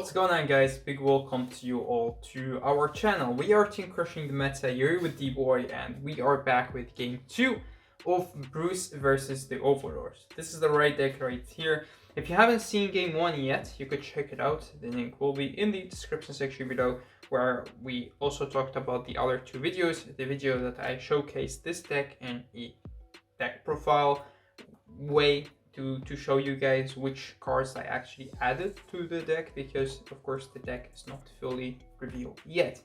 What's going on, guys? Big welcome to you all to our channel. We are Team Crushing the Meta here with D-Boy, and we are back with game 2 of Bruce versus the Overlord. This is the right deck right here. If you haven't seen game 1 yet, you could check it out. The link will be in the description section below, where we also talked about the other 2 videos. The video that I showcased this deck in a deck profile way to show you guys which cards I actually added to the deck, because of course the deck is not fully revealed yet.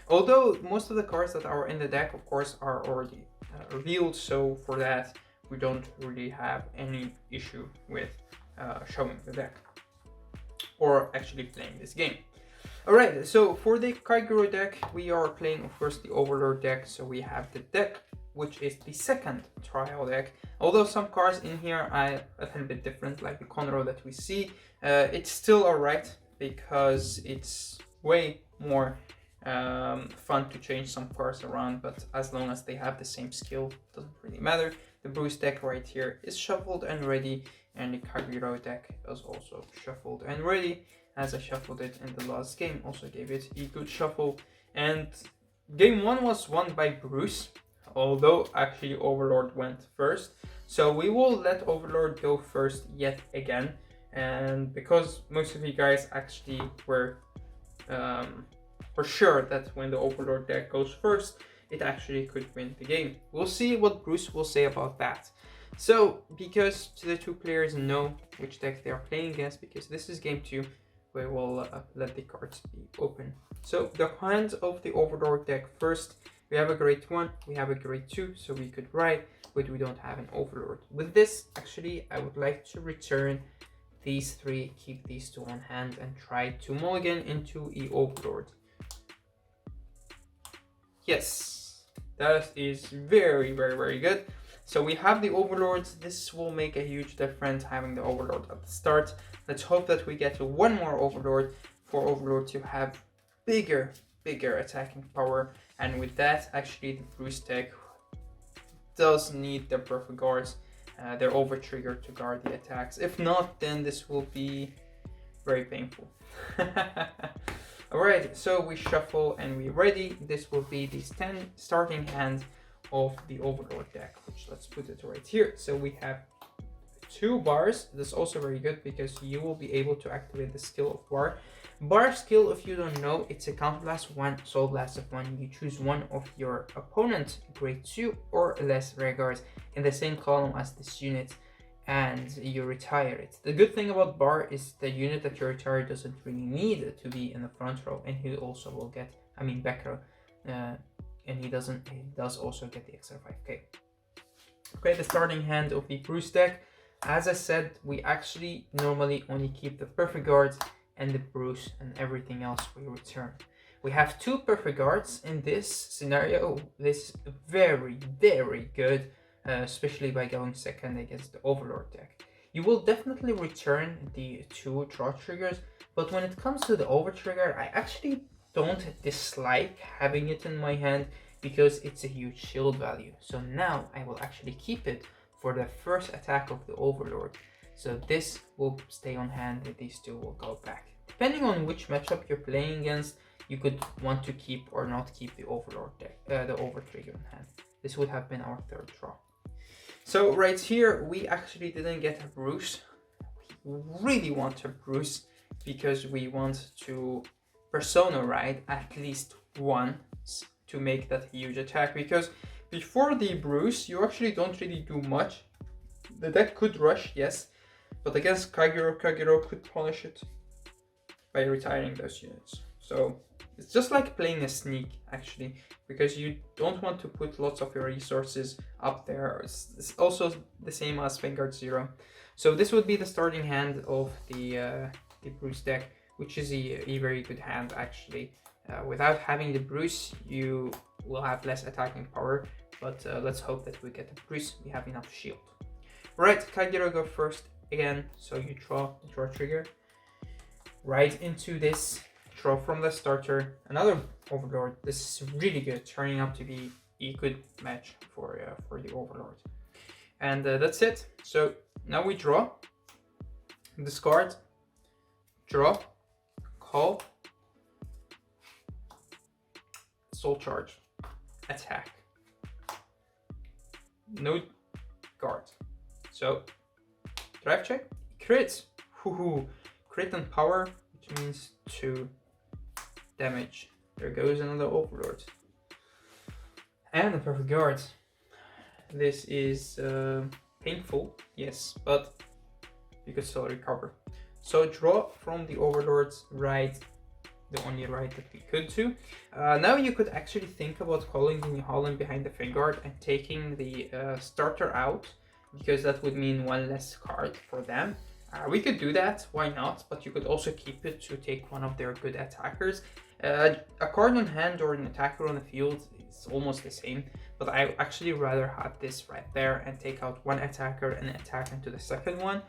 Although most of the cards that are in the deck of course are already revealed, so for that we don't really have any issue with showing the deck or actually playing this game. Alright, so for the Kaiguro deck we are playing of course the Overlord deck. So we have the deck which is the second trial deck. Although some cards in here are a little bit different, like the Conroe that we see, it's still alright because it's way more fun to change some cards around, but as long as they have the same skill, it doesn't really matter. The Bruce deck right here is shuffled and ready, and the Kaiguro deck is also shuffled and ready, as I shuffled it in the last game, also gave it a good shuffle. And game 1 was won by Bruce, although actually Overlord went first. So we will let Overlord go first yet again, and because most of you guys actually were for sure that when the Overlord deck goes first, it actually could win the game. We'll see what Bruce will say about that. So because the 2 players know which deck they are playing against, because this is game 2, we will let the cards be open. So the hand of the Overlord deck first. We have a grade 1, we have a grade 2, so we could write, but we don't have an Overlord. With this, actually, I would like to return these 3, keep these 2 on hand, and try to mulligan into a Overlord. Yes, that is very, very, very good. So we have the Overlords. This will make a huge difference having the Overlord at the start. Let's hope that we get 1 more Overlord for Overlord to have bigger attacking power. And with that, actually the Bruce deck does need their perfect guards, their over trigger to guard the attacks. If not, then this will be very painful. Alright, so we shuffle and we're ready. This will be the starting hand of the Overlord deck, which let's put it right here. So we have 2 bars. This is also very good because you will be able to activate the skill of bar. Bar skill, if you don't know, it's a counter blast 1, soul blast of 1. You choose one of your opponent's grade 2 or less rare guards in the same column as this unit, and you retire it. The good thing about bar is the unit that you retire doesn't really need to be in the front row, and he also will get, back row, and he does also get the extra 5k. Okay, the starting hand of the Bruce deck. As I said, we actually normally only keep the perfect guards and the Bruce, and everything else we return. We have 2 perfect guards in this scenario. This is very, very good, especially by going second against the Overlord deck. You will definitely return the 2 draw triggers, but when it comes to the over trigger, I actually don't dislike having it in my hand because it's a huge shield value. So now I will actually keep it for the first attack of the Overlord. So this will stay on hand and these 2 will go back. Depending on which matchup you're playing against, you could want to keep or not keep the Overlord deck, the over trigger on hand. This would have been our 3rd draw. So right here, we actually didn't get a Bruce. We really want a Bruce because we want to Persona ride at least once to make that huge attack, because before the Bruce, you actually don't really do much. The deck could rush, yes, but against Kaiguro could punish it by retiring those units. So it's just like playing a sneak, actually, because you don't want to put lots of your resources up there. It's also the same as Vanguard 0. So this would be the starting hand of the Bruce deck, which is a very good hand, actually. Without having the Bruce, you will have less attacking power, but let's hope that we get the Bruce, we have enough shield. Right, Kaiguro go first again, so you draw trigger. Right into this, draw from the starter, another Overlord. This is really good, turning out to be a good match for the Overlord. And that's it. So now we draw, discard, draw, call, soul charge, attack, no guard. So drive check, crits, crit on power, which means 2 damage. There goes another Overlord. And a perfect guard. This is painful, yes, but you could still recover. So draw from the Overlord's right, the only right that we could do. Now you could actually think about calling the New Holland behind the Vanguard and taking the starter out, because that would mean 1 less card for them. We could do that, why not? But you could also keep it to take one of their good attackers. A card on hand or an attacker on the field is almost the same, but I actually rather have this right there and take out 1 attacker and attack into the second one.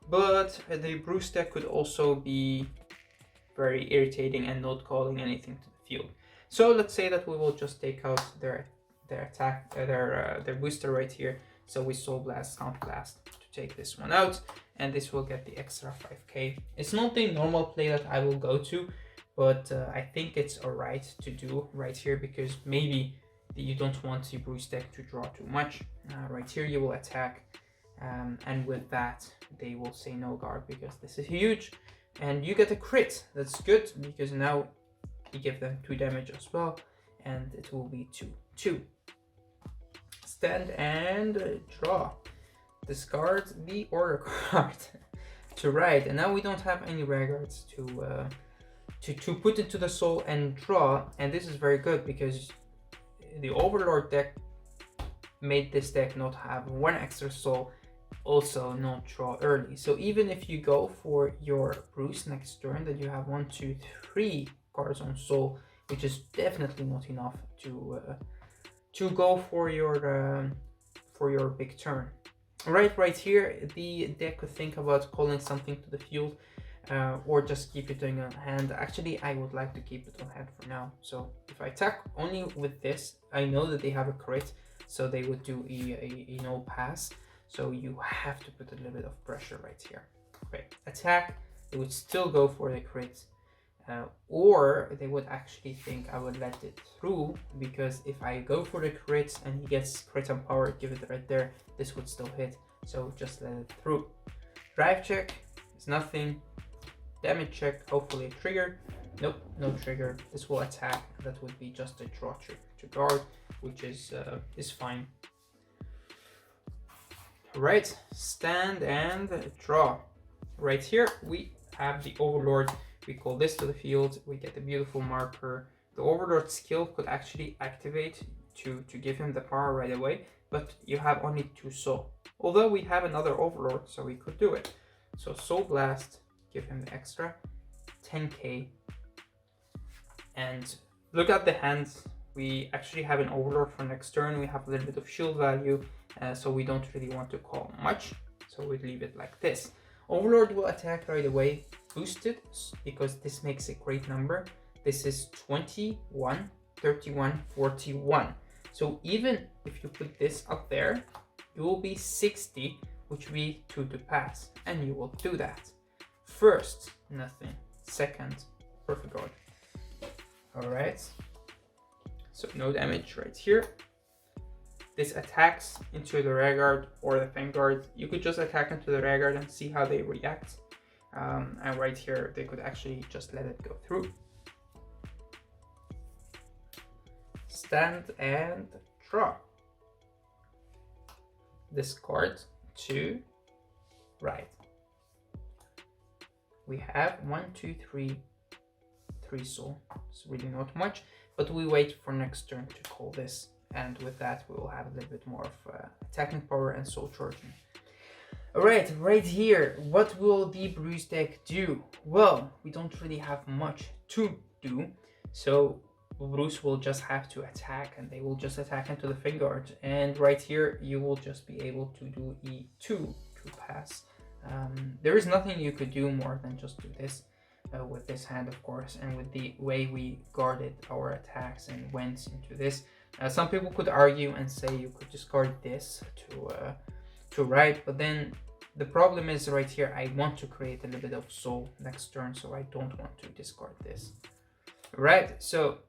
But the Bruce deck could also be very irritating and not calling anything to the field. So let's say that we will just take out their attack, their booster right here. So we Soul Blast, Count Blast to take this one out, and this will get the extra 5k. It's not the normal play that I will go to, but I think it's alright to do right here, because maybe you don't want the Bruce deck to draw too much. Right here you will attack, and with that they will say no guard, because this is huge, and you get a crit. That's good, because now you give them 2 damage as well, and it will be 2-2. Stand and draw. Discard the order card to write, and now we don't have any regards to put into the soul and draw, and this is very good because the Overlord deck made this deck not have 1 extra soul, also not draw early. So even if you go for your Bruce next turn, that you have 1, 2, 3 cards on soul, which is definitely not enough to go for your big turn. Right here, the deck could think about calling something to the field, or just keep it on hand. Actually, I would like to keep it on hand for now. So if I attack only with this, I know that they have a crit, so they would do a no pass. So you have to put a little bit of pressure right here. Okay, attack, they would still go for the crit. Or they would actually think I would let it through, because if I go for the crits and he gets crit on power, give it right there, this would still hit, so just let it through. Drive check is nothing. Damage check, hopefully a trigger. Nope, no trigger. This will attack, that would be just a draw trigger to guard, which is fine. Alright, stand and draw. Right here we have the Overlord. We call this to the field, we get a beautiful marker. The Overlord skill could actually activate to give him the power right away, but you have only 2 soul. Although we have another Overlord, so we could do it. So Soul Blast, give him the extra 10k. And look at the hands. We actually have an Overlord for next turn. We have a little bit of shield value, so we don't really want to call much. So we leave it like this. Overlord will attack right away, boosted, because this makes a great number. This is 21, 31, 41. So even if you put this up there, you will be 60, which will be 2 to pass, and you will do that. First, nothing. Second, perfect guard. Alright, so no damage right here. This attacks into the Vanguard or the Vanguard. You could just attack into the Vanguard and see how they react. And right here, they could actually just let it go through. Stand and draw. Discard 2, right. We have 1, 2, 3 soul. It's really not much, but we wait for next turn to call this. And with that, we will have a little bit more of attacking power and soul charging. Alright, right here, what will the Bruce deck do? Well, we don't really have much to do, so Bruce will just have to attack, and they will just attack into the Vanguard. And right here, you will just be able to do E2 to pass. There is nothing you could do more than just do this with this hand, of course, and with the way we guarded our attacks and went into this. Some people could argue and say you could discard this to write, but then The problem is right here, I want to create a little bit of soul next turn, so I don't want to discard this. Right, so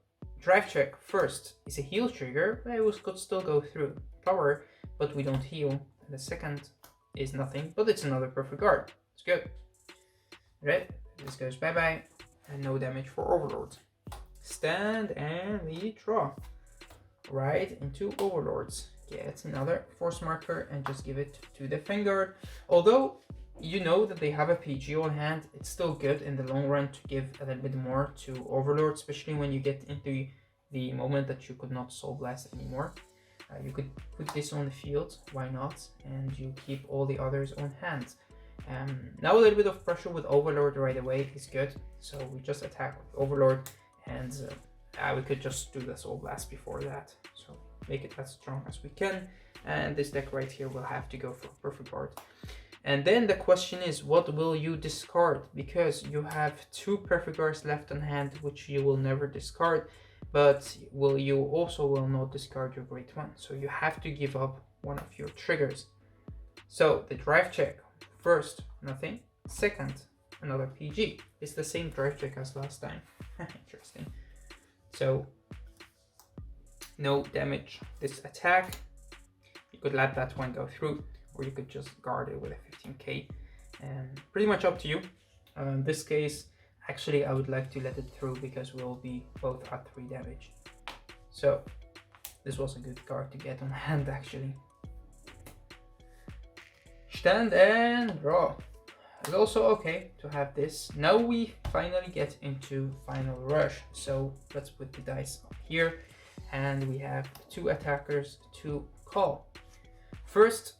drive check first is a heal trigger, but it could still go through. Power, but we don't heal. And the second is nothing, but it's another perfect guard. It's good. Right, this goes bye-bye, and no damage for Overlord. Stand and we draw. Right into Overlords. Get another force marker and just give it to the Vanguard. Although you know that they have a PG on hand, it's still good in the long run to give a little bit more to Overlord, especially when you get into the moment that you could not Soul Blast anymore. You could put this on the field, why not? And you keep all the others on hand. Now a little bit of pressure with Overlord right away is good. So we just attack with Overlord, and we could just do the Soul Blast before that. So make it as strong as we can. And this deck right here will have to go for Perfect Guard. And then the question is, what will you discard? Because you have 2 Perfect Guards left on hand, which you will never discard. But you also will not discard your Great One. So you have to give up one of your triggers. So the drive check, first, nothing. Second, another PG. It's the same drive check as last time. Interesting. So no damage this attack. You could let that one go through, or you could just guard it with a 15k. Pretty much up to you. In this case, actually I would like to let it through because we'll be both at 3 damage. So this was a good card to get on hand actually. Stand and draw. It's also okay to have this. Now we finally get into Final Rush. So let's put the dice up here. And we have 2 attackers to call. First,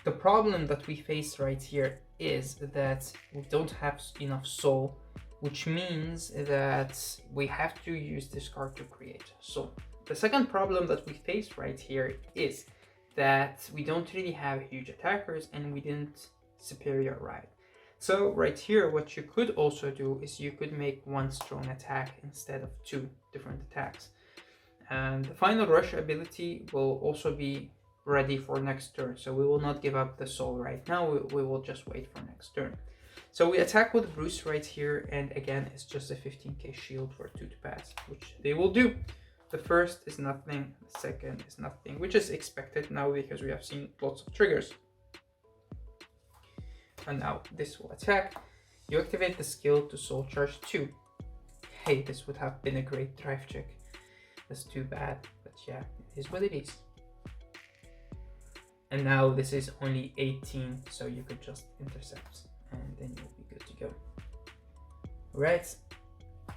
the problem that we face right here is that we don't have enough soul, which means that we have to use this card to create soul. The second problem that we face right here is that we don't really have huge attackers and we didn't superior ride. So right here, what you could also do is you could make 1 strong attack instead of 2 different attacks. And the Final Rush ability will also be ready for next turn, so we will not give up the soul right now, we will just wait for next turn. So we attack with Bruce right here, and again it's just a 15k shield for 2 to pass, which they will do. The first is nothing, the second is nothing, which is expected now because we have seen lots of triggers. And now this will attack. You activate the skill to soul charge 2. Hey, this would have been a great drive check. That's too bad, but yeah, it is what it is. And now this is only 18, so you could just intercept and then you'll be good to go. Right,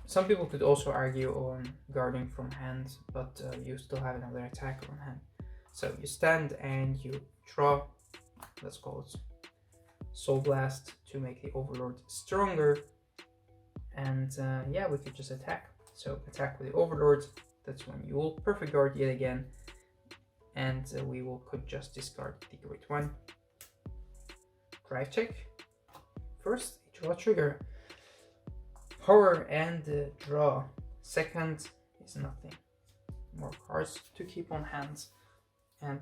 some people could also argue on guarding from hand, but you still have another attacker on hand. So you stand and you draw, let's call it Soul Blast to make the Overlord stronger. And yeah, we could just attack. So attack with the Overlord, that's when you will Perfect Guard yet again. And we could just discard the Great One. Drive check. First, draw trigger. Power and draw. Second is nothing. More cards to keep on hands. And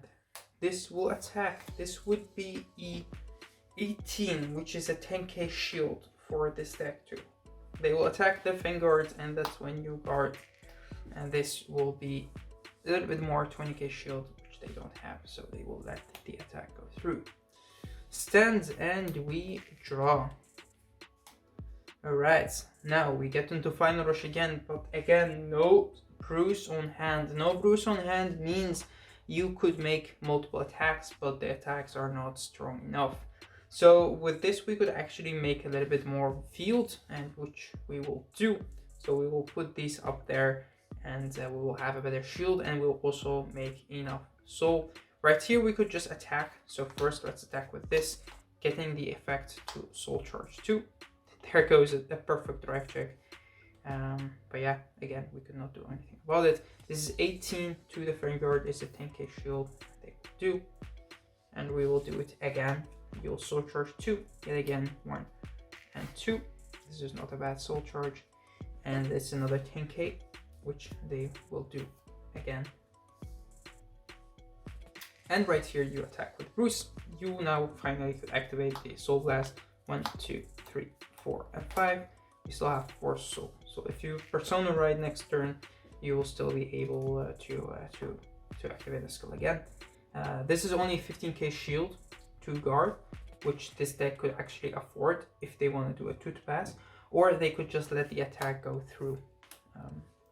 this will attack. This would be E18, which is a 10k shield for this deck too. They will attack the Vanguard, and that's when you guard. And this will be a little bit more 20k shield, which they don't have, so they will let the attack go through. Stand and we draw. Alright, now we get into Final Rush again, but again, no Bruce on hand. No Bruce on hand means you could make multiple attacks, but the attacks are not strong enough. So with this, we could actually make a little bit more field, and which we will do. So we will put these up there, and we will have a better shield, and we'll also make enough soul. Right here, we could just attack. So first, let's attack with this, getting the effect to soul charge 2. There goes a perfect drive check. But yeah, again, we could not do anything about it. This is 18 to the Vanguard, is a 10k shield. They do, and we will do it again. You'll soul charge 2, yet again 1 and 2. This is not a bad soul charge, and it's another 10k, which they will do again. And right here you attack with Bruce. you now finally could activate the Soul Blast. 1, 2, 3, 4, and 5. You still have 4 soul. So if you Persona right next turn, you will still be able to activate the skill again. This is only 15k shield to guard, which this deck could actually afford if they want to do a 2 pass, or they could just let the attack go through.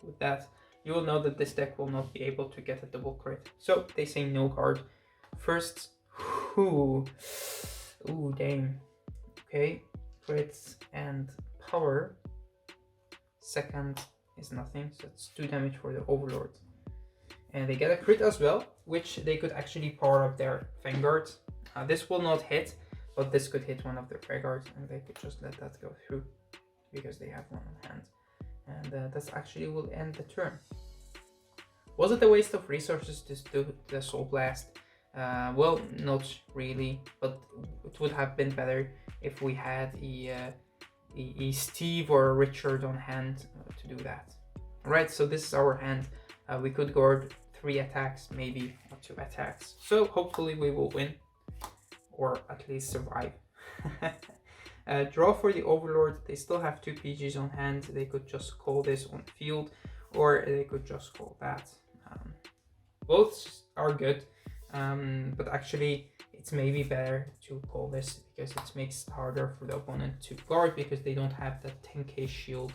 With that, you will know that this deck will not be able to get a double crit. So they say no guard. First, ooh, dang. Okay, crits and power. Second is nothing, so it's 2 damage for the Overlord. And they get a crit as well, which they could actually power up their Vanguard. This will not hit, but this could hit one of their Vanguards, and they could just let that go through because they have one on hand. And that's actually will end the turn. Was it a waste of resources to do the Soul Blast? Well, not really, but it would have been better if we had a Steve or a Richard on hand to do that. Alright, so this is our hand. We could guard 3 attacks, maybe, or 2 attacks. So hopefully we will win, or at least survive. Draw for the Overlord. They still have 2 PGs on hand. They could just call this on field, or they could just call that. Both are good, but actually it's maybe better to call this because it makes it harder for the opponent to guard because they don't have the 10k shield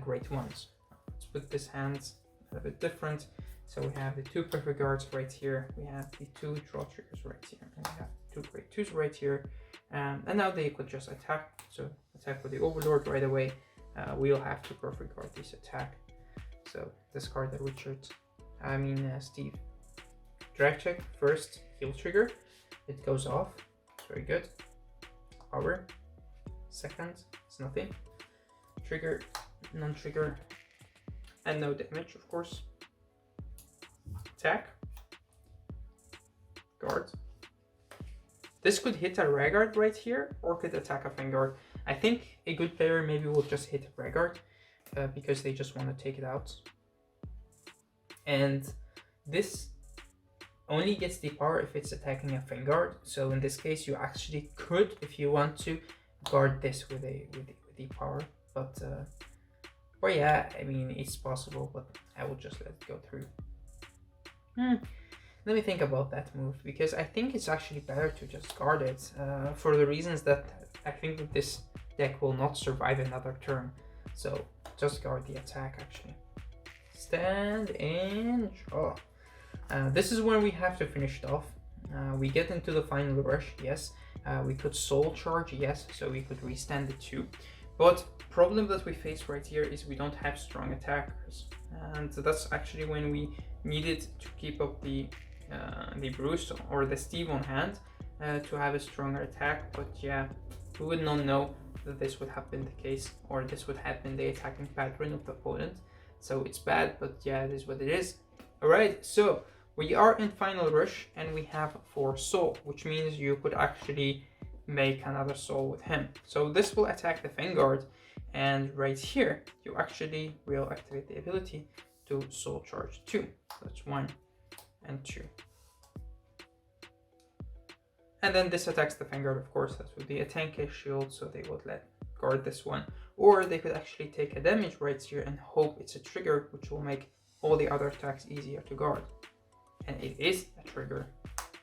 great ones. Let's put this hand a bit different. So we have the 2 perfect guards right here, we have the 2 draw triggers right here, and we have 2 great 2s right here, and now they could just attack. So attack with the Overlord right away. We'll have to perfect guard this attack. So discard the Steve. Drag check, first heal trigger, it goes off, it's very good. Power, second, it's nothing. Trigger, non-trigger, and no damage, of course. Attack, guard. This could hit a Vanguard right here, or could attack a Vanguard. I think a good player maybe will just hit a Vanguard because they just want to take it out. And this only gets the power if it's attacking a Vanguard. So in this case, you actually could, if you want to, guard this with the power. But yeah, I mean, it's possible, but I will just let it go through. Let me think about that move, because I think it's actually better to just guard it for the reasons that I think that this deck will not survive another turn. So just guard the attack actually. Stand and draw. This is when we have to finish it off. We get into the final rush, yes. We could soul charge, yes, so we could restand the 2. But problem that we face right here is we don't have strong attackers. And so that's actually when we needed to keep up the Bruce or the Steve on hand to have a stronger attack. But yeah, we would not know that this would have been the case, or this would have been the attacking pattern of the opponent. So it's bad, but yeah, it is what it is. Alright, so we are in final rush and we have 4 soul, which means you could actually make another soul with him. So this will attack the Vanguard, and right here you actually will activate the ability to soul charge 2. That's 1 and 2. And then this attacks the Vanguard, of course. That would be a 10k shield, so they would let guard this one. Or they could actually take a damage right here and hope it's a trigger, which will make all the other attacks easier to guard. And it is a trigger.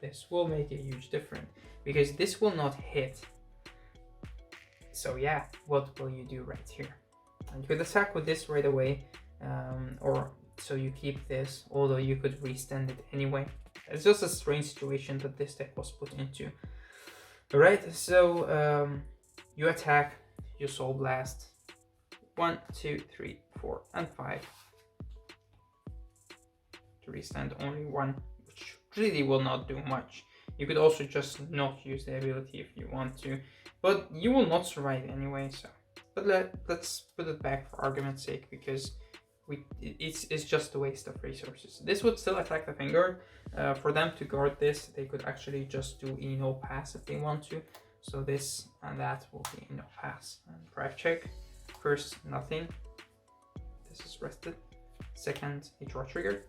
This will make a huge difference, because this will not hit. So yeah, what will you do right here? And you could attack with this right away, or so you keep this, although you could restand it anyway. It's just a strange situation that this deck was put into. Alright, so you attack, you Soul Blast. 1, 2, 3, 4, and 5. To restand only 1, which really will not do much. You could also just not use the ability if you want to, but you will not survive anyway. So, but let's put it back for argument's sake, because it's just a waste of resources. This would still attack the Vanguard. For them to guard this, they could actually just do a no pass if they want to. So this and that will be a no pass. And drive check. First, nothing. This is rested. Second, a draw trigger.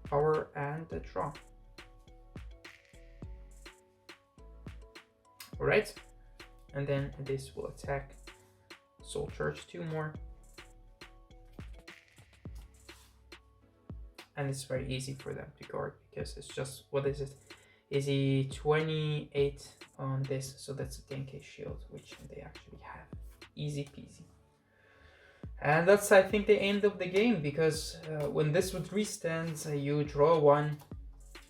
Power and a draw. Alright, and then this will attack Soul Charge 2 more. And it's very easy for them to guard because it's just, what is it? Is he 28 on this? So that's a 10k shield, which they actually have. Easy peasy. And that's, I think, the end of the game, because when this would restand, you draw one,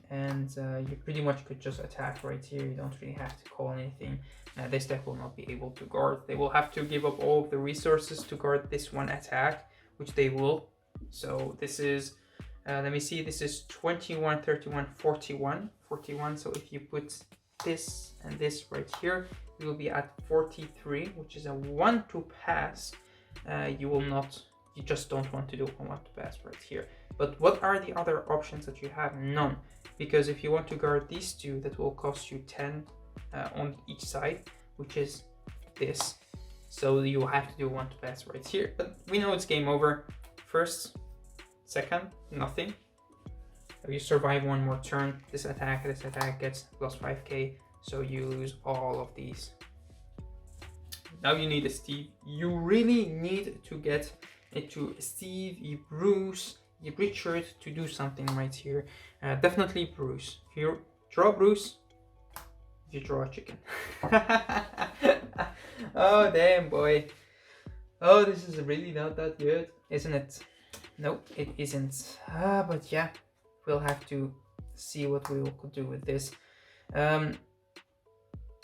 and you pretty much could just attack right here. You don't really have to call anything. This deck will not be able to guard. They will have to give up all of the resources to guard this one attack, which they will. So this is, let me see, this is 21, 31, 41. 41. So if you put this and this right here, you will be at 43, which is a 1 to pass. You just don't want to do a 1 to pass right here. But what are the other options that you have? None. Because if you want to guard these two, that will cost you 10 on each side, which is this. So you have to do 1 to pass right here. But we know it's game over. First, second, nothing. If you survive one more turn, this attack gets plus 5k. So you lose all of these. Now you need a Steve. You really need to get into Steve, Bruce, Richard to do something right here. Definitely Bruce. If you draw Bruce, you draw a chicken. Oh damn boy. Oh, this is really not that good, isn't it? Nope, it isn't. But yeah, we'll have to see what we could do with this.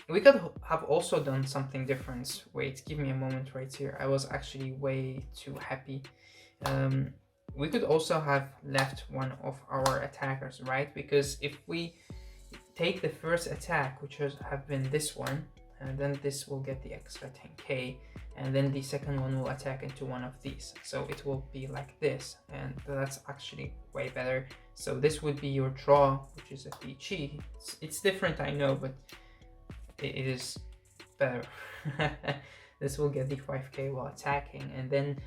We could have also done something different. Wait, give me a moment right here. I was actually way too happy. We could also have left one of our attackers, right? Because if we take the first attack, which have been this one, and then this will get the extra 10k, and then the second one will attack into one of these. So it will be like this, and that's actually way better. So this would be your draw, which is a PG. It's different, I know, but it is better. This will get the 5k while attacking, and then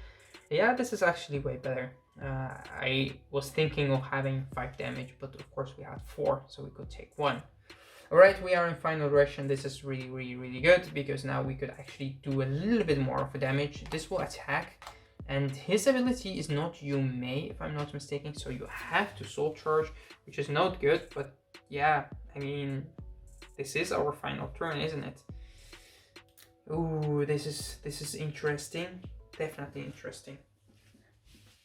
yeah, this is actually way better. I was thinking of having 5 damage, but of course we had 4, so we could take 1. Alright, we are in final direction. This is really good, because now we could actually do a little bit more of a damage. This will attack, and his ability is not you may, if I'm not mistaken, so you have to soul charge, which is not good, but yeah, I mean, this is our final turn, isn't it? Ooh, this is interesting. Definitely interesting.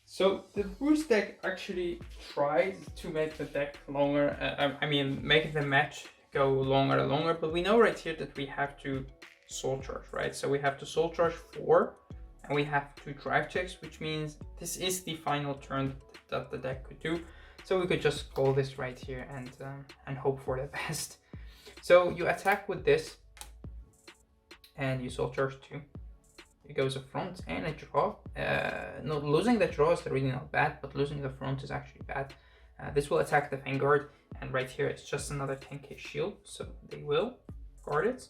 So the Bruce deck actually tried to make the deck longer. I mean, make the match go longer and longer. But we know right here that we have to soul charge, right? So we have to soul charge 4, and we have 2 drive checks, which means this is the final turn that the deck could do. So we could just call this right here and hope for the best. So you attack with this, and you soul charge 2. It goes a front and a draw. No, losing the draw is really not bad, but losing the front is actually bad. This will attack the Vanguard, and right here it's just another 10k shield, so they will guard it.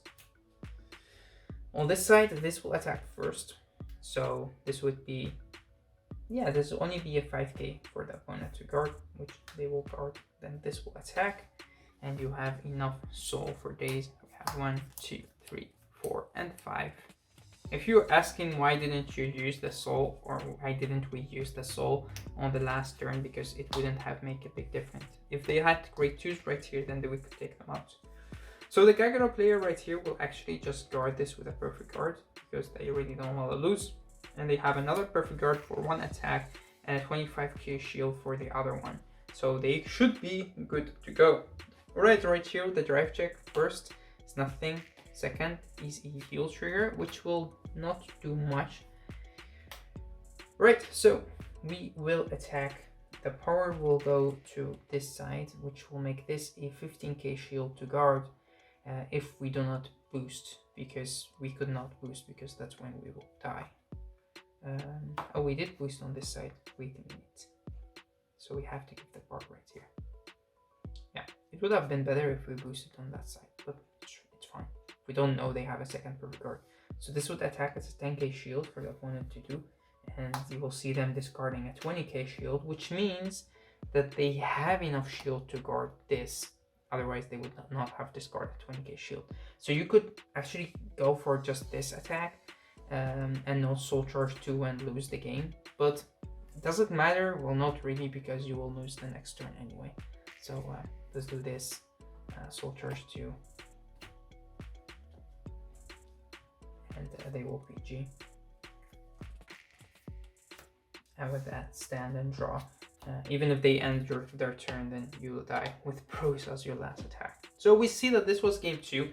On this side, this will attack first, so this would be, yeah, this will only be a 5k for the opponent to guard, which they will guard. Then this will attack, and you have enough soul for days. We have 1, 2, 3, 4, and 5. If you're asking why didn't you use the soul, or why didn't we use the soul on the last turn, because it wouldn't have made a big difference. If they had grade 2s right here, then we could take them out. So the Kagero player right here will actually just guard this with a perfect guard, because they really don't want to lose. And they have another perfect guard for 1 attack and a 25k shield for the other one. So they should be good to go. Alright, right here, the drive check first is nothing. Second is a heal trigger, which will not do much. Right, so we will attack. The power will go to this side, which will make this a 15k shield to guard if we do not boost, because we could not boost, because that's when we will die. Oh, we did boost on this side. Wait a minute. So we have to give the part right here. Yeah, it would have been better if we boosted on that side, but it's fine. We don't know they have a second perfect guard. So this would attack as a 10k shield for the opponent to do, and you will see them discarding a 20k shield, which means that they have enough shield to guard this otherwise they would not have discarded 20k shield. So you could actually go for just this attack and not soul charge 2 and lose the game, but does it matter? Well, not really, because you will lose the next turn anyway. So let's do this, soul charge 2, and they will PG. And with that, stand and draw. Even if they end their turn, then you will die with Bruce as your last attack. So we see that this was game 2.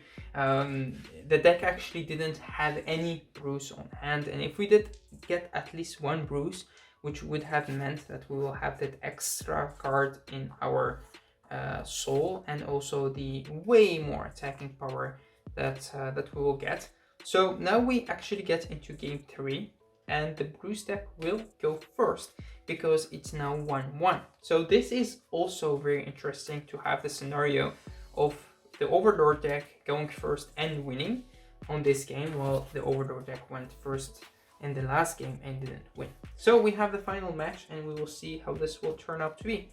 The deck actually didn't have any Bruce on hand, and if we did get at least one Bruce, which would have meant that we will have that extra card in our soul, and also the way more attacking power that we will get. So now we actually get into game 3, and the Bruce deck will go first because it's now 1-1. So this is also very interesting to have the scenario of the Overlord deck going first and winning on this game, while the Overlord deck went first in the last game and didn't win. So we have the final match, and we will see how this will turn out to be.